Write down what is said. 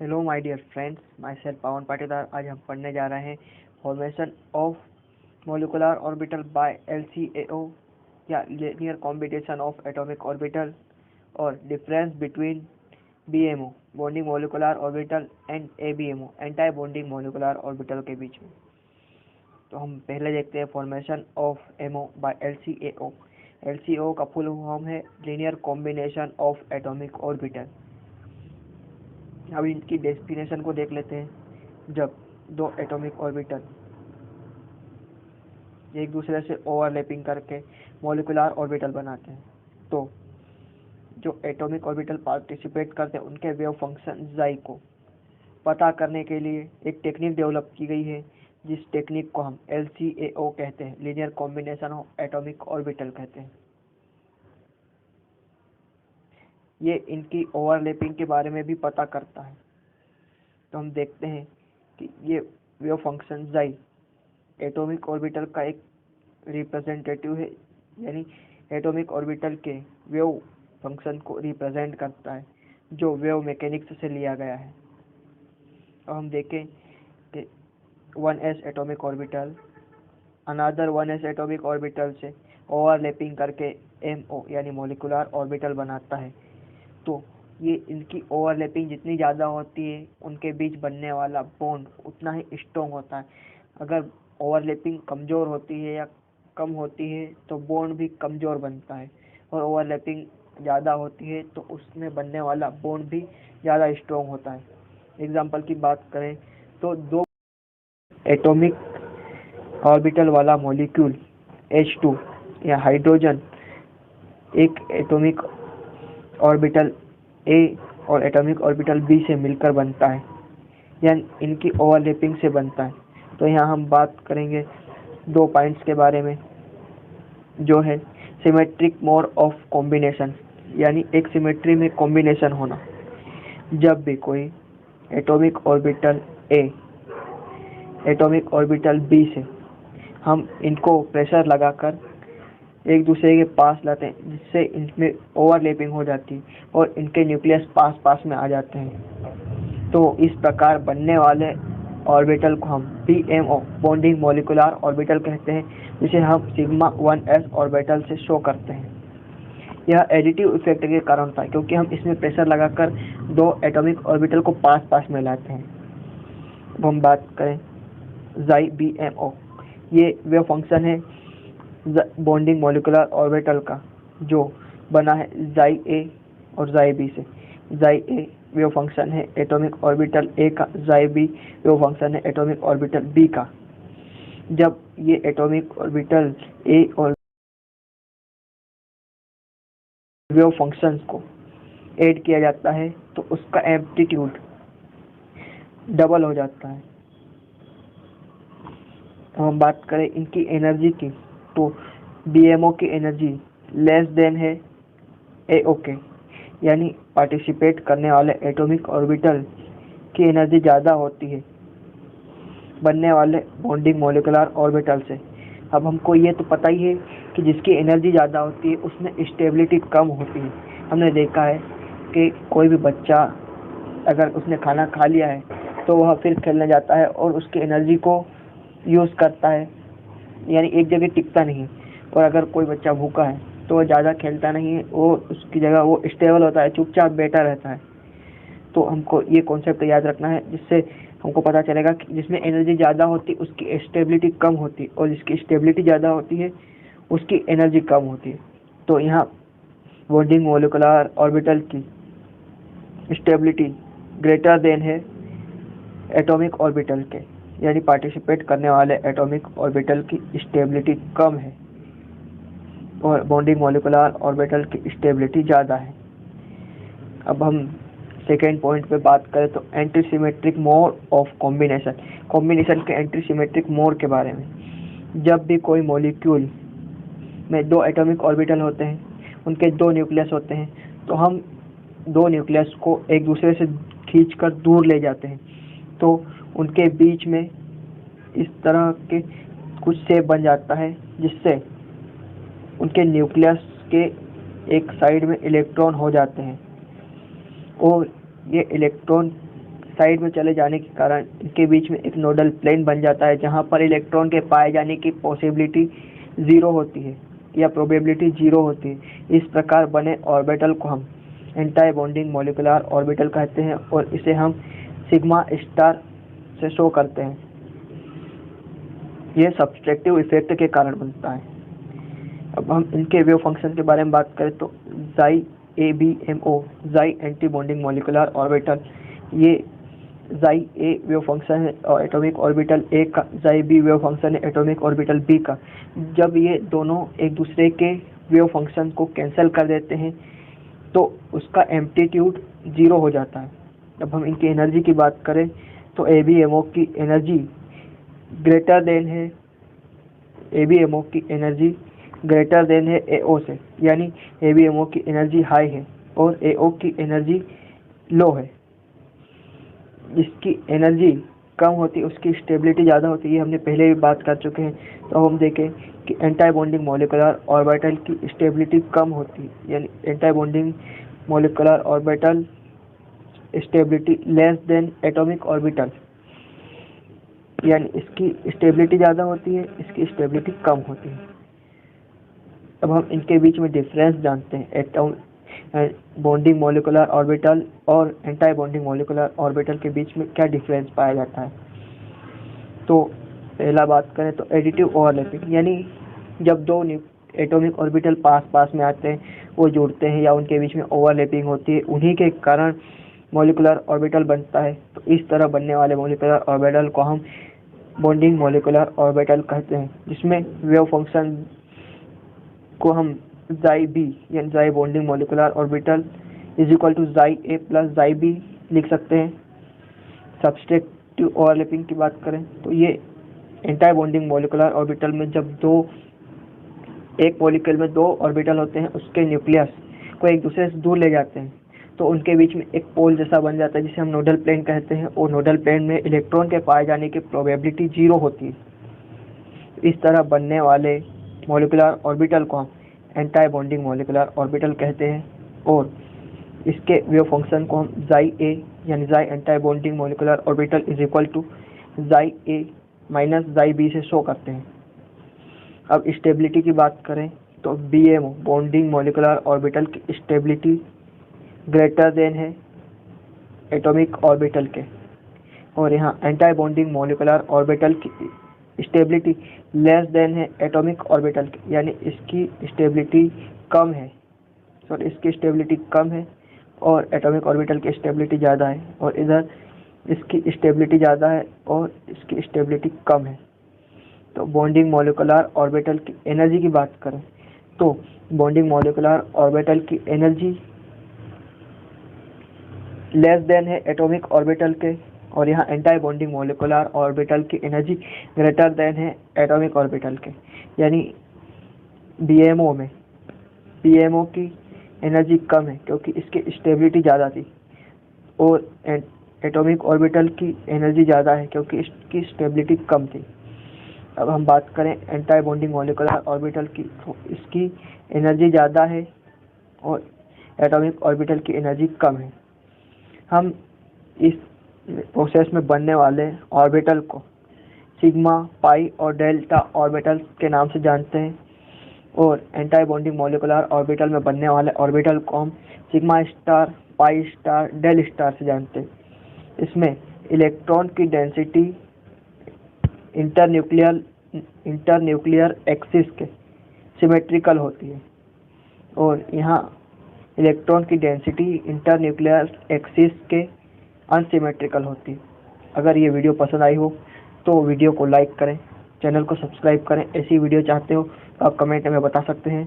Hello my dear friends, myself Pawan Patidar. आज हम पढ़ने जा रहे हैं formation of molecular orbital by LCAO या linear combination of atomic orbital और difference between BMO bonding molecular orbital and ABMO anti bonding molecular orbital के बीच में। तो हम पहले देखते हैं formation of MO by LCAO। LCAO का फुल फॉर्म है linear combination of atomic orbital. अब इनकी डेफिनेशन को देख लेते हैं। जब दो एटॉमिक ऑर्बिटल एक दूसरे से ओवरलैपिंग करके मॉलिक्यूलर ऑर्बिटल बनाते हैं, तो जो एटॉमिक ऑर्बिटल पार्टिसिपेट करते हैं उनके वेव फंक्शन जाई को पता करने के लिए एक टेक्निक डेवलप की गई है, जिस टेक्निक को हम LCAO कहते हैं, linear combination of atomic orbital कहते हैं। ये इनकी ओवरलैपिंग के बारे में भी पता करता है। तो हम देखते हैं कि ये वेव फंक्शन जाई एटॉमिक ऑर्बिटल का एक रिप्रेजेंटेटिव है, यानी एटॉमिक ऑर्बिटल के वेव फंक्शन को रिप्रेजेंट करता है, जो वेव मैकेनिक्स से लिया गया है। अब हम देखें कि 1s atomic orbital another 1s atomic orbital से ओवरलैपिंग करके MO यानी मॉलिक्यूलर ऑर्बिटल बनाता है। तो ये इनकी ओवरलैपिंग जितनी ज़्यादा होती है, उनके बीच बनने वाला बॉन्ड उतना ही स्ट्रॉन्ग होता है। अगर ओवरलैपिंग कमज़ोर होती है या कम होती है तो बॉन्ड भी कमज़ोर बनता है, और ओवरलैपिंग ज़्यादा होती है तो उसमें बनने वाला बॉन्ड भी ज़्यादा स्ट्रॉन्ग होता है। एग्जाम्पल की बात करें तो दो एटॉमिक ऑर्बिटल वाला मॉलिक्यूल H2 या हाइड्रोजन एक एटॉमिक ऑर्बिटल A और एटॉमिक ऑर्बिटल B से मिलकर बनता है, या इनकी ओवरलैपिंग से बनता है। तो यहाँ हम बात करेंगे दो पॉइंट्स के बारे में, जो है सिमेट्रिक मोड ऑफ कॉम्बिनेशन, यानी एक सिमेट्री में कॉम्बिनेशन होना। जब भी कोई atomic orbital A atomic orbital B से हम इनको प्रेशर लगाकर एक दूसरे के पास लाते हैं, जिससे इनमें ओवरलैपिंग हो जाती है और इनके न्यूक्लियस पास पास में आ जाते हैं। तो इस प्रकार बनने वाले ऑर्बिटल को हम BMO बॉन्डिंग मॉलिक्यूलर ऑर्बिटल कहते हैं, जिसे हम सिग्मा 1s ऑर्बिटल से शो करते हैं। यह एडिटिव इफेक्ट के कारण था, क्योंकि हम इसमें प्रेशर लगाकर दो एटॉमिक ऑर्बिटल को पास पास में लाते हैं। अब हम बात करें जाई BMO। ये वे फंक्शन है बॉन्डिंग मॉलिक्यूलर ऑर्बिटल का, जो बना है जाई A और जाई B से। जाई A वेव फंक्शन है एटॉमिक ऑर्बिटल A का, जाई B वेव फंक्शन है एटॉमिक ऑर्बिटल B का। जब ये एटॉमिक ऑर्बिटल A और वेव फंक्शंस को ऐड किया जाता है तो उसका एम्पलीट्यूड डबल हो जाता है। तो हम बात करें इनकी एनर्जी की, तो BMO की एनर्जी लेस देन है AO के, यानी पार्टिसिपेट करने वाले एटॉमिक ऑर्बिटल की एनर्जी ज़्यादा होती है बनने वाले बॉन्डिंग मॉलिक्यूलर ऑर्बिटल से। अब हमको ये तो पता ही है कि जिसकी एनर्जी ज़्यादा होती है उसमें स्टेबिलिटी कम होती है। हमने देखा है कि कोई भी बच्चा अगर उसने खाना खा लिया है तो वह फिर खेलने जाता है और उसकी एनर्जी को यूज़ करता है, यानी एक जगह टिकता नहीं। और अगर कोई बच्चा भूखा है तो वह ज़्यादा खेलता नहीं है, वो उसकी जगह वो स्टेबल होता है, चुपचाप बैठा रहता है। तो हमको ये कॉन्सेप्ट याद रखना है, जिससे हमको पता चलेगा कि जिसमें एनर्जी ज़्यादा होती है उसकी स्टेबिलिटी कम होती है, और जिसकी स्टेबिलिटी ज़्यादा होती है उसकी एनर्जी कम होती है। तो यहाँ बॉन्डिंग मॉलिक्यूलर ऑर्बिटल की स्टेबिलिटी ग्रेटर देन है एटॉमिक ऑर्बिटल के, यानी पार्टिसिपेट करने वाले एटॉमिक ऑर्बिटल की स्टेबिलिटी कम है और बॉन्डिंग मॉलिक्यूलर ऑर्बिटल की स्टेबिलिटी ज़्यादा है। अब हम सेकेंड पॉइंट पे बात करें तो anti symmetric mode of combination के एंटी सिमेट्रिक मोड के बारे में। जब भी कोई मॉलिक्यूल में दो एटॉमिक ऑर्बिटल होते हैं, उनके दो न्यूक्लियस होते हैं, तो हम दो न्यूक्लियस को एक दूसरे से खींचकर दूर ले जाते हैं, तो उनके बीच में इस तरह के कुछ शेप बन जाता है, जिससे उनके न्यूक्लियस के एक साइड में इलेक्ट्रॉन हो जाते हैं, और ये इलेक्ट्रॉन साइड में चले जाने के कारण इनके बीच में एक नोडल प्लेन बन जाता है, जहाँ पर इलेक्ट्रॉन के पाए जाने की पॉसिबिलिटी ज़ीरो होती है या प्रोबेबिलिटी ज़ीरो होती है। इस प्रकार बने ऑर्बिटल को हम एंटी बॉन्डिंग मॉलिक्यूलर ऑर्बिटल कहते हैं और इसे हम सिग्मा स्टार से शो करते हैं। यह सब्सट्रैक्टिव इफेक्ट के कारण बनता है। अब हम इनके वेव फंक्शन के बारे में बात करें तो जाई ABMO जाई एंटी बॉन्डिंग मॉलिक्यूलर ऑर्बिटल, ये जाई ए वेव फंक्शन है और एटॉमिक ऑर्बिटल ए का, जाई बी वेव फंक्शन है एटॉमिक ऑर्बिटल बी का। जब ये दोनों एक दूसरे के वेव फंक्शन को कैंसिल कर देते हैं तो उसका एम्पलीट्यूड जीरो हो जाता है। अब हम इनकी एनर्जी की बात करें तो ABMO की एनर्जी ग्रेटर देन है, ABMO की एनर्जी ग्रेटर देन है AO से, यानी ABMO की एनर्जी हाई है और AO की एनर्जी लो है। जिसकी एनर्जी कम होती है उसकी स्टेबिलिटी ज़्यादा होती है, ये हमने पहले भी बात कर चुके हैं। तो हम देखें कि एंटी बॉन्डिंग मॉलिक्यूलर ऑर्बिटल की स्टेबिलिटी कम होती है, यानी anti bonding molecular orbital stability less than atomic orbital, यानी इसकी स्टेबिलिटी ज़्यादा होती है, इसकी स्टेबिलिटी कम होती है। अब हम इनके बीच में डिफरेंस जानते हैं, एटॉमिक बॉन्डिंग मॉलिक्यूलर ऑर्बिटल और एंटी बॉन्डिंग मॉलिक्यूलर ऑर्बिटल के बीच में क्या डिफरेंस पाया जाता है। तो पहला बात करें तो एडिटिव ओवरलैपिंग, यानी जब दो एटॉमिक ऑर्बिटल पास पास में आते हैं, वो जुड़ते हैं या उनके बीच में ओवरलैपिंग होती है, उन्हीं के कारण मॉलिक्यूलर ऑर्बिटल बनता है। तो इस तरह बनने वाले मॉलिक्यूलर ऑर्बिटल को हम बॉन्डिंग मॉलिक्यूलर ऑर्बिटल कहते हैं, जिसमें वेव फंक्शन को हम जाई बी यानी जाई bonding molecular orbital is equal to जाई ए प्लस जाई बी लिख सकते हैं। सब्सट्रैक्टिव ओवरलैपिंग की बात करें तो ये एंटी बॉन्डिंग मॉलिक्यूलर ऑर्बिटल में जब एक मॉलिक्यूल में दो ऑर्बिटल होते हैं, उसके न्यूक्लियस को एक दूसरे से दूर ले जाते हैं तो उनके बीच में एक पोल जैसा बन जाता है जिसे हम नोडल प्लेन कहते हैं, और नोडल प्लेन में इलेक्ट्रॉन के पाए जाने की प्रोबेबिलिटी जीरो होती है। इस तरह बनने वाले मॉलिक्यूलर ऑर्बिटल को हम एंटी बॉन्डिंग मॉलिक्यूलर ऑर्बिटल कहते हैं और इसके वेव फंक्शन को हम जाई ए यानी जाई anti bonding molecular orbital is equal to जाई ए माइनस जाई बी से शो करते हैं। अब स्टेबिलिटी की बात करें तो BMO बॉन्डिंग मॉलिक्यूलर ऑर्बिटल की स्टेबिलिटी ग्रेटर देन है एटॉमिक ऑर्बिटल के, और यहाँ एंटी बॉन्डिंग मॉलिक्यूलर ऑर्बिटल की स्टेबिलिटी लेस देन है एटॉमिक ऑर्बिटल की, यानी इसकी स्टेबिलिटी कम है, इसकी स्टेबिलिटी कम है और एटॉमिक ऑर्बिटल की स्टेबिलिटी ज़्यादा है, और इधर इसकी स्टेबिलिटी ज़्यादा है और इसकी स्टेबिलिटी कम है। तो बॉन्डिंग मॉलिक्यूलर ऑर्बिटल की एनर्जी की बात करें तो बॉन्डिंग मॉलिक्यूलर ऑर्बिटल की एनर्जी लेस देन है एटॉमिक ऑर्बिटल के, और यहाँ एंटी बॉन्डिंग मॉलिक्यूलर ऑर्बिटल की एनर्जी ग्रेटर देन है एटॉमिक ऑर्बिटल के, यानी BMO में BMO की एनर्जी कम है क्योंकि इसकी स्टेबिलिटी ज़्यादा थी, और एटॉमिक ऑर्बिटल की एनर्जी ज़्यादा है क्योंकि इसकी स्टेबिलिटी कम थी। अब हम बात करें एंटी बॉन्डिंग मॉलिक्यूलर ऑर्बिटल की तो इसकी एनर्जी ज़्यादा है और एटॉमिक ऑर्बिटल की एनर्जी कम है। हम इस प्रोसेस में बनने वाले ऑर्बिटल को सिग्मा, पाई और डेल्टा ऑर्बिटल के नाम से जानते हैं, और एंटी बॉन्डिंग मॉलिक्यूलर ऑर्बिटल में बनने वाले ऑर्बिटल को हम sigma star, pi star, del star से जानते हैं। इसमें इलेक्ट्रॉन की डेंसिटी इंटरन्यूक्लियर एक्सिस के सिमेट्रिकल होती है, और यहाँ इलेक्ट्रॉन की डेंसिटी इंटरन्यूक्लियर एक्सिस के अनसिमेट्रिकल होती है। अगर ये वीडियो पसंद आई हो तो वीडियो को लाइक करें, चैनल को सब्सक्राइब करें। ऐसी वीडियो चाहते हो तो आप कमेंट में बता सकते हैं।